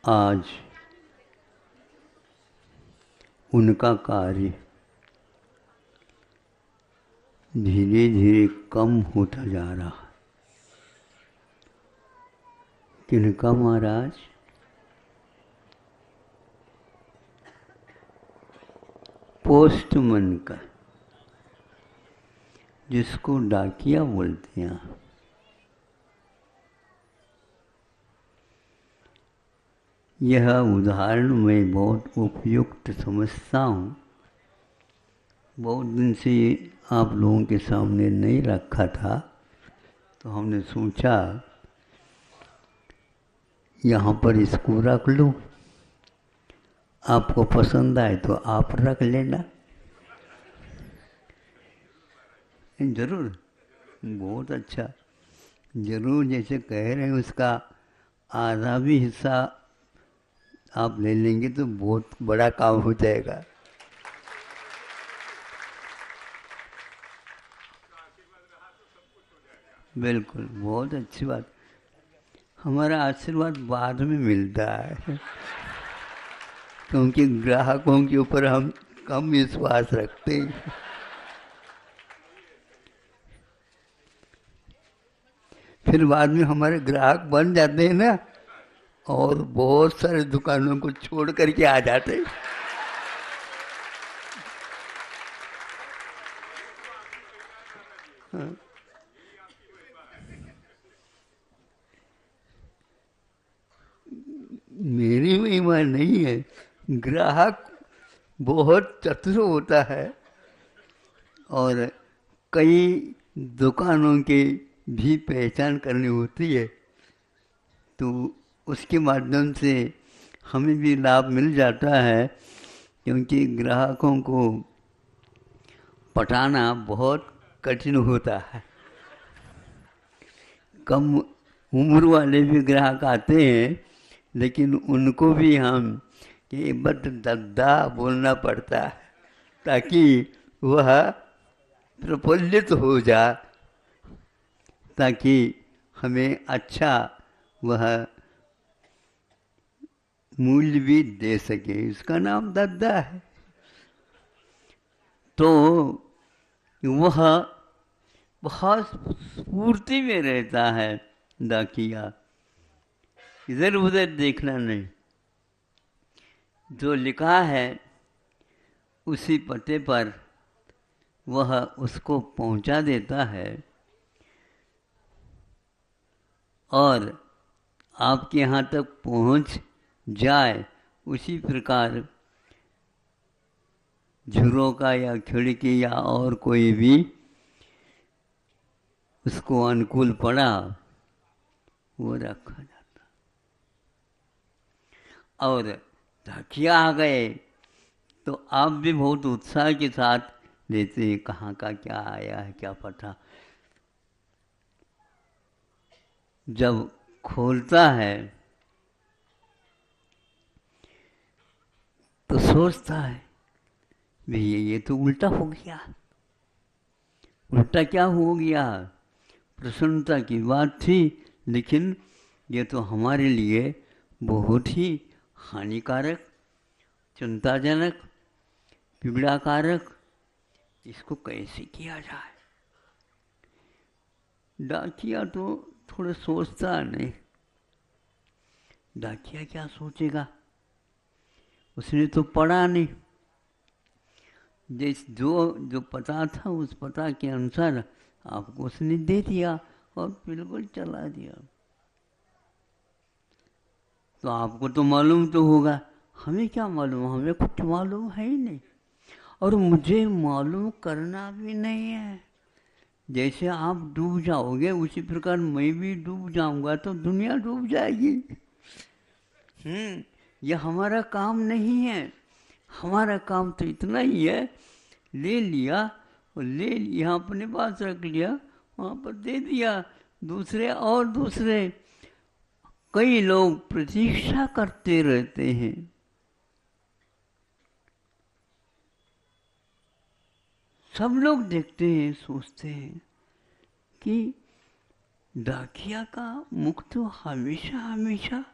आज उनका कार्य धीरे धीरे कम होता जा रहा है। किनका महाराज? पोस्टमैन का, जिसको डाकिया बोलते हैं। यह उदाहरण मैं बहुत उपयुक्त समझता हूँ। बहुत दिन से आप लोगों के सामने नहीं रखा था, तो हमने सोचा यहाँ पर इसको रख लूँ। आपको पसंद आए तो आप रख लेना। जरूर, बहुत अच्छा। जरूर, जैसे कह रहे हैं उसका आधा भी हिस्सा आप ले लेंगे तो बहुत बड़ा काम हो जाएगा। बिल्कुल, बहुत अच्छी बात। हमारा आशीर्वाद बाद में मिलता है, क्योंकि ग्राहकों के ऊपर हम कम विश्वास रखते हैं। फिर बाद में हमारे ग्राहक बन जाते हैं ना, और बहुत सारे दुकानों को छोड़ करके आ जाते हैं। हाँ। मेरी महिमा नहीं है, ग्राहक बहुत चतुर होता है और कई दुकानों की भी पहचान करनी होती है, तो उसके माध्यम से हमें भी लाभ मिल जाता है, क्योंकि ग्राहकों को पटाना बहुत कठिन होता है। कम उम्र वाले भी ग्राहक आते हैं, लेकिन उनको भी हम कि बद दद्दा बोलना पड़ता है, ताकि वह प्रफुल्लित हो जाए, ताकि हमें अच्छा वह मूल्य भी दे सके। इसका नाम दद्दा है। तो वह बहुत स्फूर्ति में रहता है डाकिया, इधर उधर देखना नहीं। जो लिखा है उसी पते पर वह उसको पहुंचा देता है, और आपके यहाँ तक पहुंच जाए उसी प्रकार झुरों या खिड़की या और कोई भी उसको अनुकूल पड़ा वो रखा जाता। और डाकिया आ गए तो आप भी बहुत उत्साह के साथ लेते हैं, कहाँ का क्या आया है, क्या पता। जब खोलता है तो सोचता है भैया ये तो उल्टा हो गया। उल्टा क्या हो गया? प्रसन्नता की बात थी, लेकिन ये तो हमारे लिए बहुत ही हानिकारक, चिंताजनक, पीड़ाकारक। इसको कैसे किया जाए? डाकिया तो थोड़ा सोचता नहीं। डाकिया क्या सोचेगा? उसने तो पढ़ा नहीं। जो पता था उस पता के अनुसार आपको उसने दे दिया और बिल्कुल चला दिया। तो आपको तो मालूम तो होगा, हमें क्या मालूम? हमें कुछ मालूम है ही नहीं, और मुझे मालूम करना भी नहीं है। जैसे आप डूब जाओगे उसी प्रकार मैं भी डूब जाऊंगा तो दुनिया डूब जाएगी। यह हमारा काम नहीं है। हमारा काम तो इतना ही है, ले लिया और ले लिया, अपने पास रख लिया, वहाँ पर दे दिया। दूसरे और दूसरे कई लोग प्रतीक्षा करते रहते हैं। सब लोग देखते हैं, सोचते हैं कि डाकिया का मुख तो हमेशा हमेशा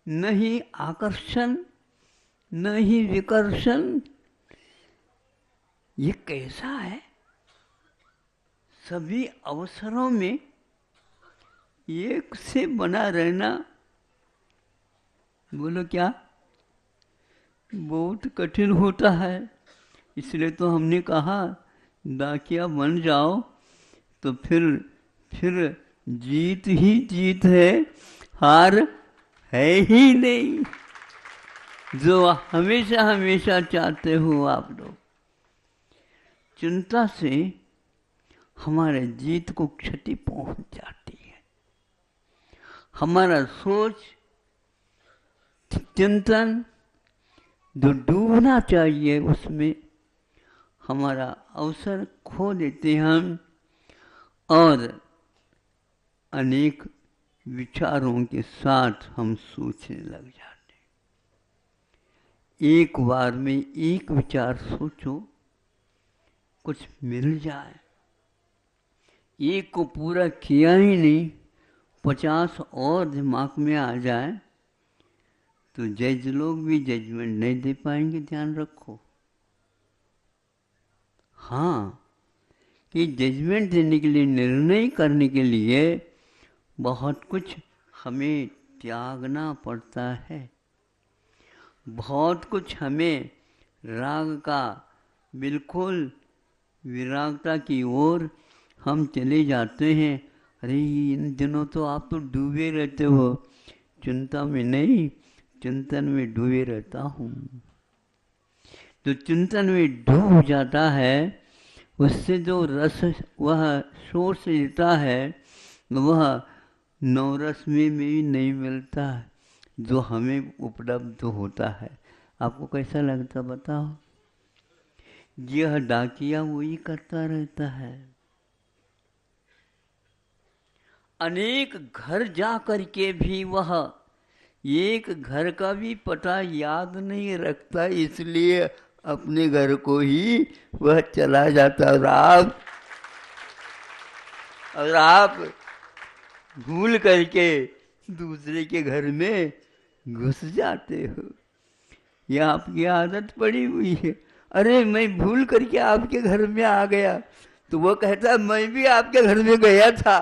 न ही आकर्षण न ही विकर्षण। ये कैसा है? सभी अवसरों में एक से बना रहना, बोलो क्या, बहुत कठिन होता है। इसलिए तो हमने कहा डाकिया बन जाओ तो फिर जीत ही जीत है, हार है ही नहीं, जो हमेशा हमेशा चाहते हो आप लोग। चिंता से हमारे जीत को क्षति पहुंच जाती है। हमारा सोच चिंतन जो डूबना चाहिए उसमें हमारा अवसर खो देते हम और अनेक विचारों के साथ हम सोचने लग जाते हैं। एक बार में एक विचार सोचो, कुछ मिल जाए। एक को पूरा किया ही नहीं, 50 और दिमाग में आ जाए तो जज लोग भी जजमेंट नहीं दे पाएंगे, ध्यान रखो। हाँ, कि जजमेंट देने के लिए, निर्णय करने के लिए बहुत कुछ हमें त्यागना पड़ता है। बहुत कुछ हमें राग का बिल्कुल विरागता की ओर हम चले जाते हैं। अरे इन दिनों तो आप तो डूबे रहते हो। चिंता में नहीं, चिंतन में डूबे रहता हूँ। तो चिंतन में डूब जाता है, उससे जो रस वह सोर्स लेता है वह नवरस में भी नहीं मिलता जो हमें उपलब्ध होता है। आपको कैसा लगता बताओ? यह डाकिया वही करता रहता है। अनेक घर जा कर के भी वह एक घर का भी पता याद नहीं रखता, इसलिए अपने घर को ही वह चला जाता। और आप भूल करके दूसरे के घर में घुस जाते हो। यह आपकी आदत पड़ी हुई है। अरे मैं भूल करके आपके घर में आ गया, तो वो कहता मैं भी आपके घर में गया था।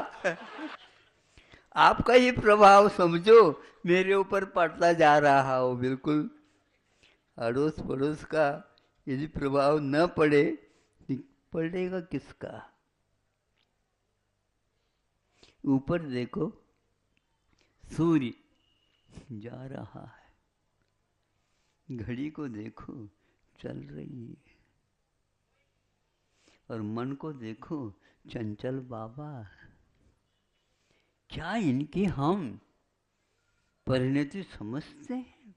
आपका ये प्रभाव समझो मेरे ऊपर पड़ता जा रहा हो। बिल्कुल अड़ोस पड़ोस का यदि प्रभाव न पड़े तो पड़ेगा किसका? ऊपर देखो सूर्य जा रहा है, घड़ी को देखो चल रही है, और मन को देखो चंचल बाबा। क्या इनकी हम परिणति समझते हैं?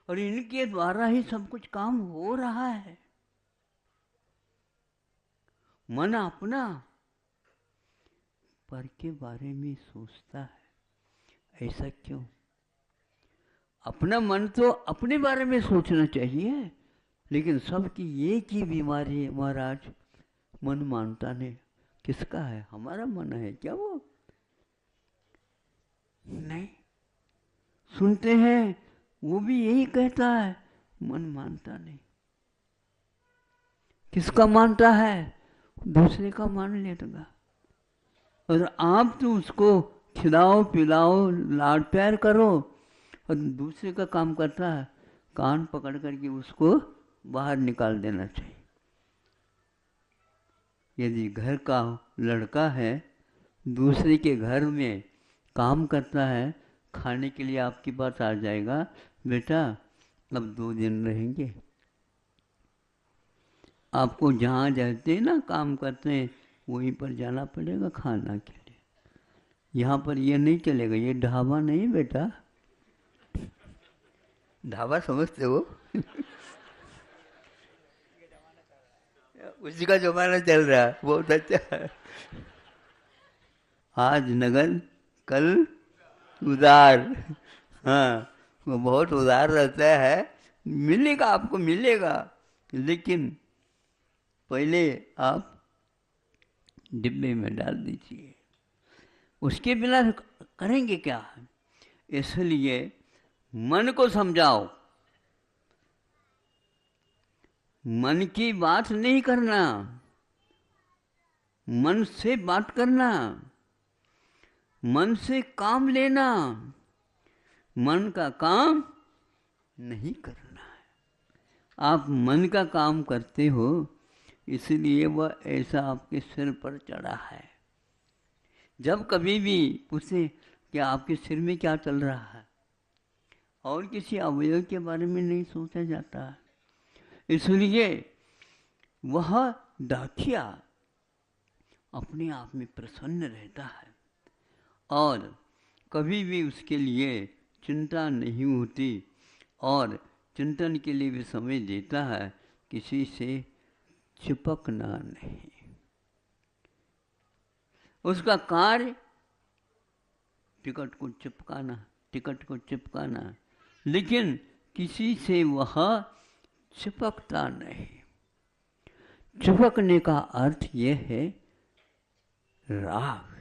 और इनके द्वारा ही सब कुछ काम हो रहा है। मन अपना पर के बारे में सोचता है, ऐसा क्यों? अपना मन तो अपने बारे में सोचना चाहिए, लेकिन सबकी एक ही बीमारी है महाराज, मन मानता नहीं। किसका है? हमारा मन है क्या वो? नहीं। सुनते हैं वो भी यही कहता है, मन मानता नहीं। किसका मानता है? दूसरे का मान लेगा। और आप तो उसको खिलाओ पिलाओ लाड प्यार करो, और दूसरे का काम करता है कान पकड़ करके उसको बाहर निकाल देना चाहिए। यदि घर का लड़का है दूसरे के घर में काम करता है, खाने के लिए आपके पास आ जाएगा, बेटा अब 2 दिन रहेंगे। आपको जहाँ जाते हैं ना काम करते हैं वहीं पर जाना पड़ेगा खाना के लिए। यहाँ पर ये नहीं चलेगा, ये ढाबा नहीं बेटा। ढाबा समझते हो? उसी का जमाना चल रहा है, बहुत अच्छा है। आज नगन कल उदार। हाँ, वो बहुत उदार रहता है। मिलेगा, आपको मिलेगा, लेकिन पहले आप डिब्बे में डाल दीजिए। उसके बिना करेंगे क्या? इसलिए मन को समझाओ, मन की बात नहीं करना, मन से बात करना, मन से काम लेना, मन का काम नहीं करना है। आप मन का काम करते हो, इसलिए वह ऐसा आपके सिर पर चढ़ा है। जब कभी भी पूछे कि आपके सिर में क्या चल रहा है, और किसी अवयव के बारे में नहीं सोचा जाता है। इसलिए वह दाखिया अपने आप में प्रसन्न रहता है और कभी भी उसके लिए चिंता नहीं होती और चिंतन के लिए भी समय देता है, किसी से चिपकना नहीं। उसका कार्य टिकट को चिपकाना, लेकिन किसी से वह चिपकता नहीं। चिपकने का अर्थ यह है राग,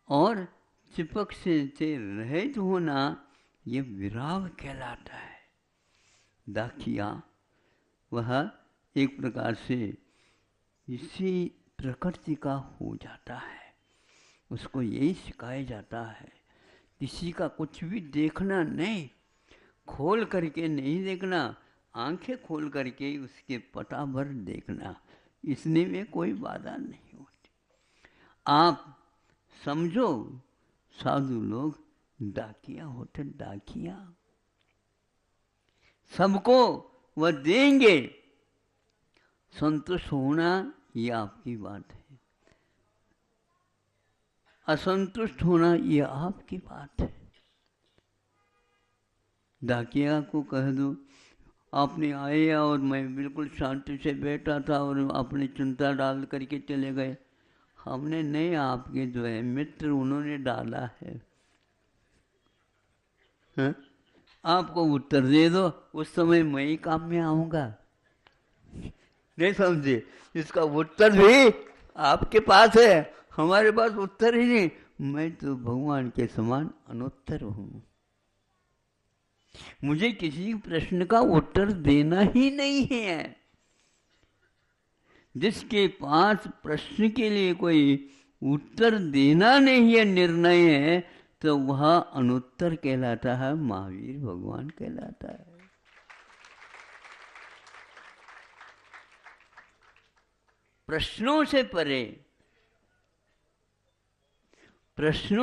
और चिपक से रहित होना ये विराग कहलाता है। दाखिया वह एक प्रकार से इसी प्रकृति का हो जाता है। उसको यही सिखाया जाता है, किसी का कुछ भी देखना नहीं, खोल करके नहीं देखना, आंखें खोल करके उसके पटा भर देखना, इसने में कोई बाधा नहीं होती। आप समझो, साधु लोग डाकिया होते, डाकिया सबको वह देंगे। संतुष्ट होना ये आपकी बात है, असंतुष्ट होना ये आपकी बात है। डाकिया को कह दो आपने आए और मैं बिल्कुल शांति से बैठा था और अपनी चिंता डाल करके चले गए। हमने नहीं, आपके जो है मित्र उन्होंने डाला है। हाँ? आपको उत्तर दे दो, उस समय मैं ही काम में आऊंगा। नहीं समझे? इसका उत्तर भी आपके पास है, हमारे पास उत्तर ही नहीं। मैं तो भगवान के समान अनुत्तर हूं। मुझे किसी प्रश्न का उत्तर देना ही नहीं है। जिसके पास प्रश्न के लिए कोई उत्तर देना नहीं है, निर्णय है, तो वह अनुत्तर कहलाता है, महावीर भगवान कहलाता है। प्रश्नों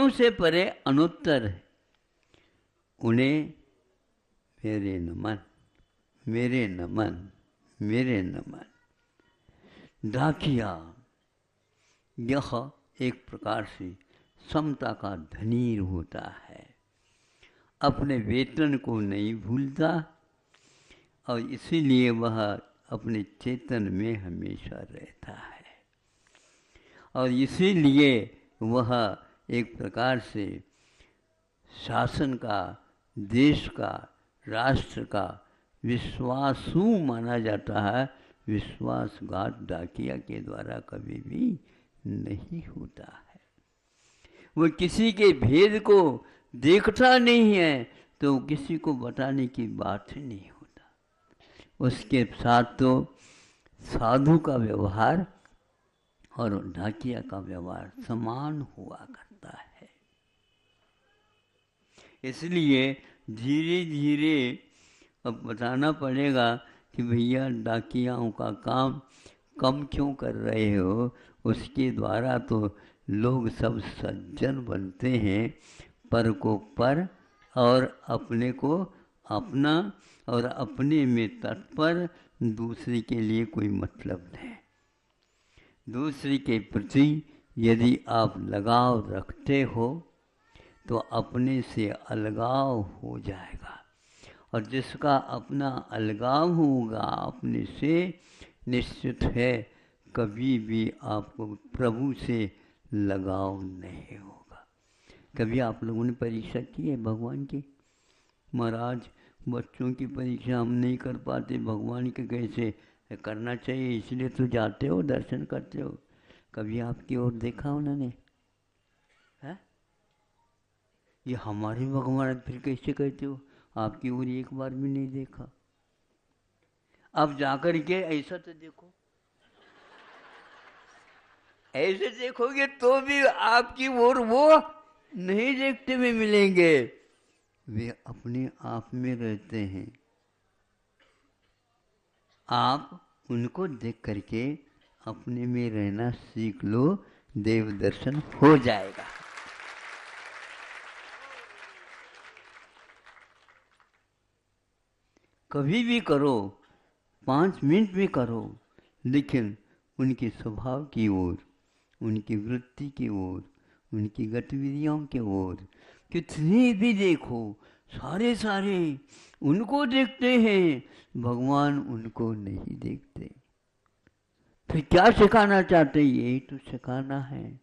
से परे अनुत्तर है। उन्हें मेरे नमन, मेरे नमन, मेरे नमन। डाकिया यह एक प्रकार से समता का धनी होता है, अपने वेतन को नहीं भूलता और इसीलिए वह अपने चेतन में हमेशा रहता है और इसीलिए वह एक प्रकार से शासन का, देश का, राष्ट्र का विश्वासु माना जाता है। विश्वासघात डाकिया के द्वारा कभी भी नहीं होता है। वो किसी के भेद को देखता नहीं है तो किसी को बताने की बात ही नहीं होता। उसके साथ तो साधु का व्यवहार और डाकिया का व्यवहार समान हुआ करता है। इसलिए धीरे धीरे अब बताना पड़ेगा कि भैया डाकियाओं का काम कम क्यों कर रहे हो। उसके द्वारा तो लोग सब सज्जन बनते हैं, पर को पर और अपने को अपना और अपने में तत्पर, दूसरे के लिए कोई मतलब नहीं। दूसरे के प्रति यदि आप लगाव रखते हो तो अपने से अलगाव हो जाएगा, और जिसका अपना अलगाव होगा अपने से, निश्चित है कभी भी आपको प्रभु से लगाव नहीं होगा। कभी आप लोगों ने परीक्षा की है भगवान की? महाराज बच्चों की परीक्षा हम नहीं कर पाते, भगवान के कैसे करना चाहिए, इसलिए तो जाते हो, दर्शन करते हो। कभी आपकी ओर देखा उन्होंने? है ये हमारे भगवान फिर कैसे कहते हो? आपकी ओर एक बार भी नहीं देखा। अब जाकर के ऐसा तो देखो, ऐसे देखोगे तो भी आपकी ओर वो नहीं देखते हुए मिलेंगे। वे अपने आप में रहते हैं। आप उनको देख करके अपने में रहना सीख लो, देव दर्शन हो जाएगा। कभी भी करो, 5 मिनट में करो, लेकिन उनके स्वभाव की ओर, उनकी वृत्ति की ओर, उनकी गतिविधियों की ओर कितने भी देखो, सारे सारे उनको देखते हैं, भगवान उनको नहीं देखते। फिर क्या सिखाना चाहते? यही तो सिखाना है।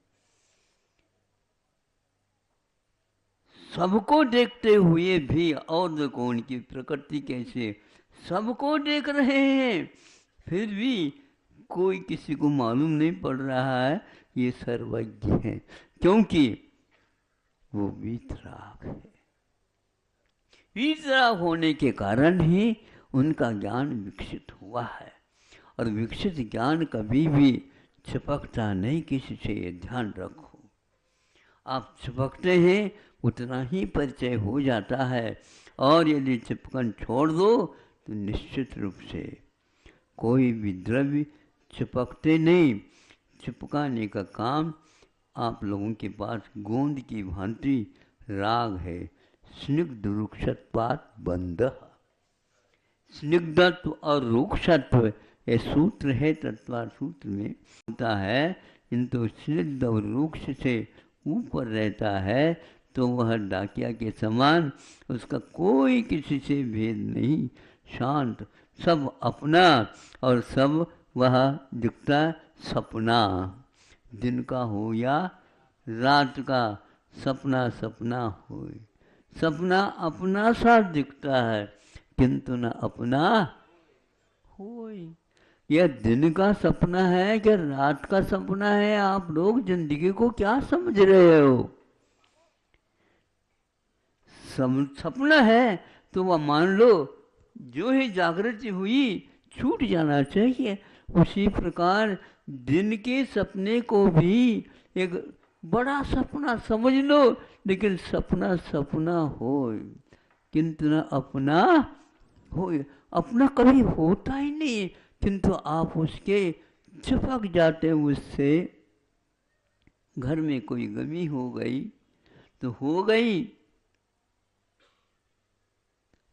सबको देखते हुए भी, और देखो उनकी प्रकृति कैसे, सबको देख रहे हैं, फिर भी कोई किसी को मालूम नहीं पड़ रहा है ये सर्वज्ञ है, क्योंकि वो वीतराग है। वीतराग होने के कारण ही उनका ज्ञान विकसित हुआ है। और विकसित ज्ञान कभी भी चिपकता नहीं किसी से, ये ध्यान रखो। आप चिपकते हैं उतना ही परिचय हो जाता है, और यदि चिपकन छोड़ दो तो निश्चित रूप से कोई भी द्रव्य चिपकते नहीं। चिपकाने का काम आप लोगों के पास गोंद की भांति राग है। स्निग्ध रुक्षत्वात् बंध। स्निग्धत्व और रुक्षत्व ये सूत्र है, तत्वार सूत्र में होता है। किंतु स्निग्ध और रुक्ष से ऊपर रहता है तो वह डाकिया के समान, उसका कोई किसी से भेद नहीं, शांत, सब अपना, और सब वह दिखता सपना। दिन का हो या रात का, सपना सपना हो। सपना अपना सा दिखता है, किंतु न अपना होय। यह दिन का सपना है कि रात का सपना है? आप लोग जिंदगी को क्या समझ रहे हो? सपना है तो वह मान लो जो ही जागृति हुई छूट जाना चाहिए। उसी प्रकार दिन के सपने को भी एक बड़ा सपना समझ लो, लेकिन सपना सपना हो, किंतु न अपना हो। अपना कभी होता ही नहीं, किंतु आप उसके चिपक जाते उससे। घर में कोई गमी हो गई तो हो गई,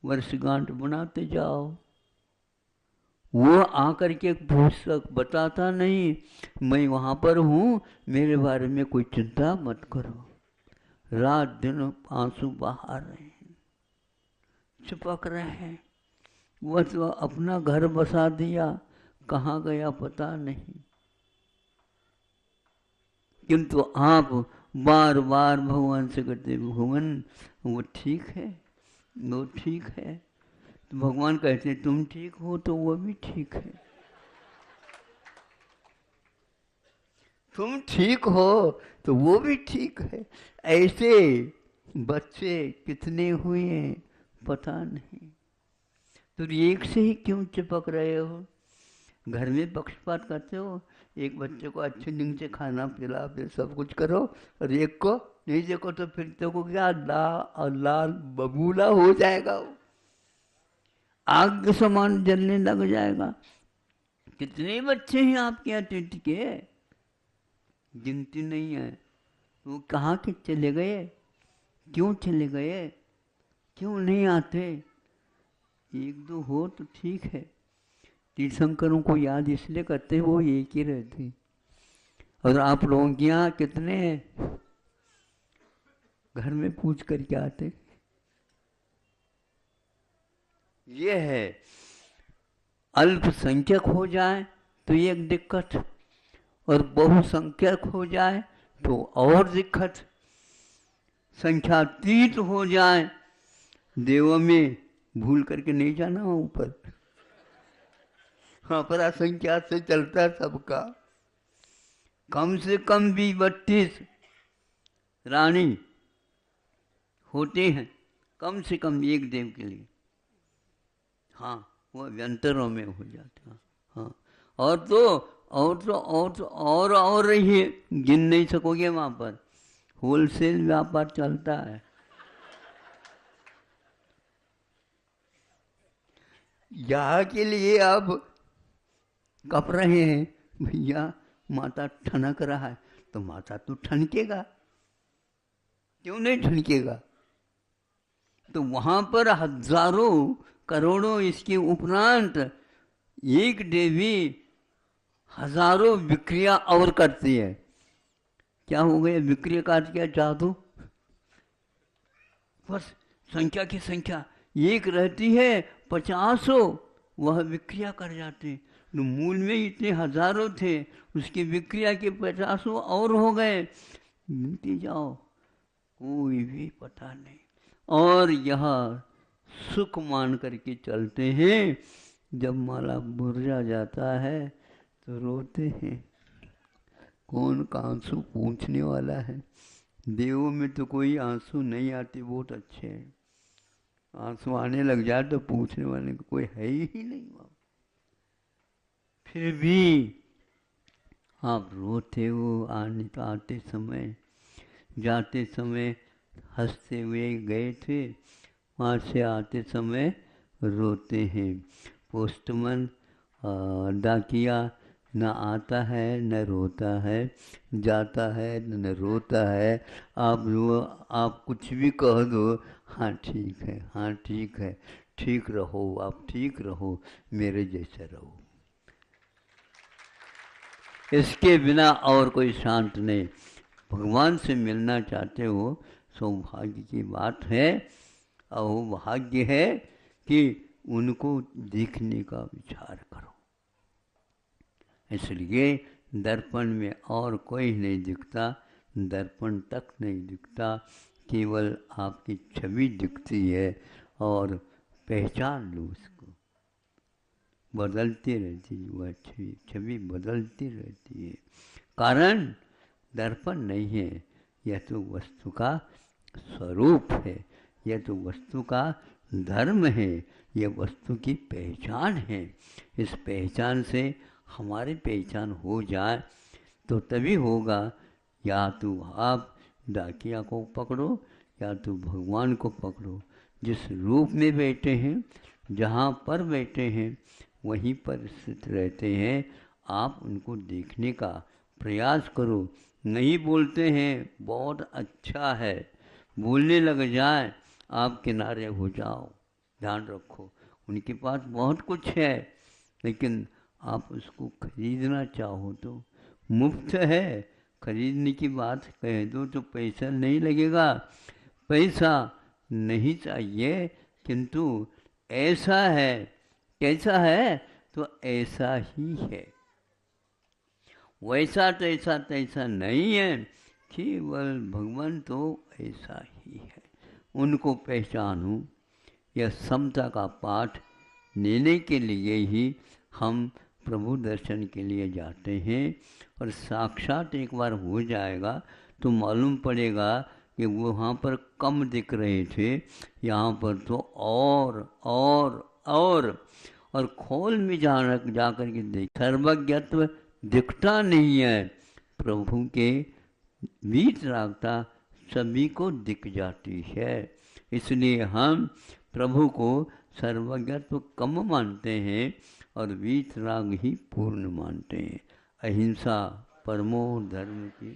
वर्षगांठ बनाते जाओ। वो आकर के पुस्तक बताता नहीं, मैं वहाँ पर हूँ, मेरे बारे में कोई चिंता मत करो। रात दिन आंसू बहा रहे हैं, चिपक रहे हैं। वह तो अपना घर बसा दिया, कहाँ गया पता नहीं। किंतु आप बार बार भगवान से कहते, भगवान वो ठीक है, वो ठीक है। तो भगवान कहते हैं तुम ठीक हो तो वो भी ठीक है। तुम ठीक हो तो वो भी ठीक है। ऐसे बच्चे कितने हुए हैं पता नहीं। तो एक से ही क्यों चिपक रहे हो? घर में पक्षपात करते हो। एक बच्चे को अच्छे ढंग से खाना पिला, फिर सब कुछ करो, और एक को नहीं देखो तो फिर तो को क्या लाल बबूला हो जाएगा, वो आग के समान जलने लग जाएगा। कितने बच्चे हैं आपके यहाँ टिट के, गिनती नहीं है। वो कहाँ के चले गए, क्यों चले गए, क्यों नहीं आते? एक दो हो तो ठीक है। तीर्थंकरों को याद इसलिए करते वो एक ही रहते। और आप लोगों के यहाँ कितने घर में पूछ करके आते? ये है, अल्पसंख्यक हो जाए तो एक दिक्कत, और बहुसंख्यक हो जाए तो और दिक्कत। संख्यातीत हो जाए, देवों में भूल करके नहीं जाना ऊपर, हाँ पर असंख्या से चलता है सबका। कम से कम भी 32 रानी होते हैं, कम से कम एक देव के लिए। हाँ, वो व्यंतरों में हो जाता है। हाँ, और रही है, गिन नहीं सकोगे वहाँ पर। होलसेल व्यापार चलता है। यहाँ के लिए आप कप रहे हैं, भैया माता ठनक रहा है, तो माता तो ठनकेगा, क्यों नहीं ठनकेगा? तो वहां पर हजारों करोड़ों इसके उपरांत एक देवी हजारों विक्रिया और करती है। क्या हो गया? विक्रिया का क्या जादू? बस संख्या की संख्या एक रहती है, 50 वह विक्रिया कर जाते हैं। तो मूल में इतने हजारों थे, उसकी विक्रिया के 50 और हो गए। गिनती जाओ, कोई भी पता नहीं। और यह सुख मान करके चलते हैं। जब माला बुर्जा जाता है तो रोते हैं। कौन का आंसू पूछने वाला है? देवों में तो कोई आंसू नहीं आते, बहुत अच्छे हैं। आंसू आने लग जाए तो पूछने वाले को कोई है ही नहीं वहाँ। फिर भी आप रोते हो आते समय, जाते समय हंसते हुए गए थे, वहाँ से आते समय रोते हैं। पोस्टमैन डाकिया न आता है न रोता है, जाता है न रोता है। आप कुछ भी कह दो, हाँ ठीक है, हाँ ठीक है, ठीक रहो, आप ठीक रहो, मेरे जैसे रहो। इसके बिना और कोई शांत नहीं। भगवान से मिलना चाहते हो, सौभाग्य की बात है, और भाग्य है कि उनको देखने का विचार करो। इसलिए दर्पण में और कोई नहीं दिखता, दर्पण तक नहीं दिखता, केवल आपकी छवि दिखती है। और पहचान लो उसको, बदलती रहती है वह छवि बदलती रहती है। कारण दर्पण नहीं है, यह तो वस्तु का स्वरूप है, यह तो वस्तु का धर्म है, यह वस्तु की पहचान है। इस पहचान से हमारी पहचान हो जाए तो तभी होगा। या तो आप डाकिया को पकड़ो या तो भगवान को पकड़ो। जिस रूप में बैठे हैं, जहाँ पर बैठे हैं, वहीं पर स्थित रहते हैं। आप उनको देखने का प्रयास करो। नहीं बोलते हैं, बहुत अच्छा है, बोलने लग जाए, आप किनारे हो जाओ। ध्यान रखो, उनके पास बहुत कुछ है, लेकिन आप उसको खरीदना चाहो तो मुफ्त है। खरीदने की बात कह दो तो पैसा नहीं लगेगा, पैसा नहीं चाहिए, किंतु ऐसा है। कैसा है? तो ऐसा ही है, वैसा तैसा नहीं है, केवल भगवान तो ऐसा ही है। उनको पहचानो। यह समता का पाठ लेने के लिए ही हम प्रभु दर्शन के लिए जाते हैं। और साक्षात एक बार हो जाएगा तो मालूम पड़ेगा कि वो वहाँ पर कम दिख रहे थे, यहाँ पर तो और खोल में जा कर के देख, सर्वज्ञत्व दिखता नहीं है, प्रभु के वीतरागता सभी को दिख जाती है। इसलिए हम प्रभु को सर्वज्ञत्व कम मानते हैं और वीतराग ही पूर्ण मानते हैं। अहिंसा परमो धर्म की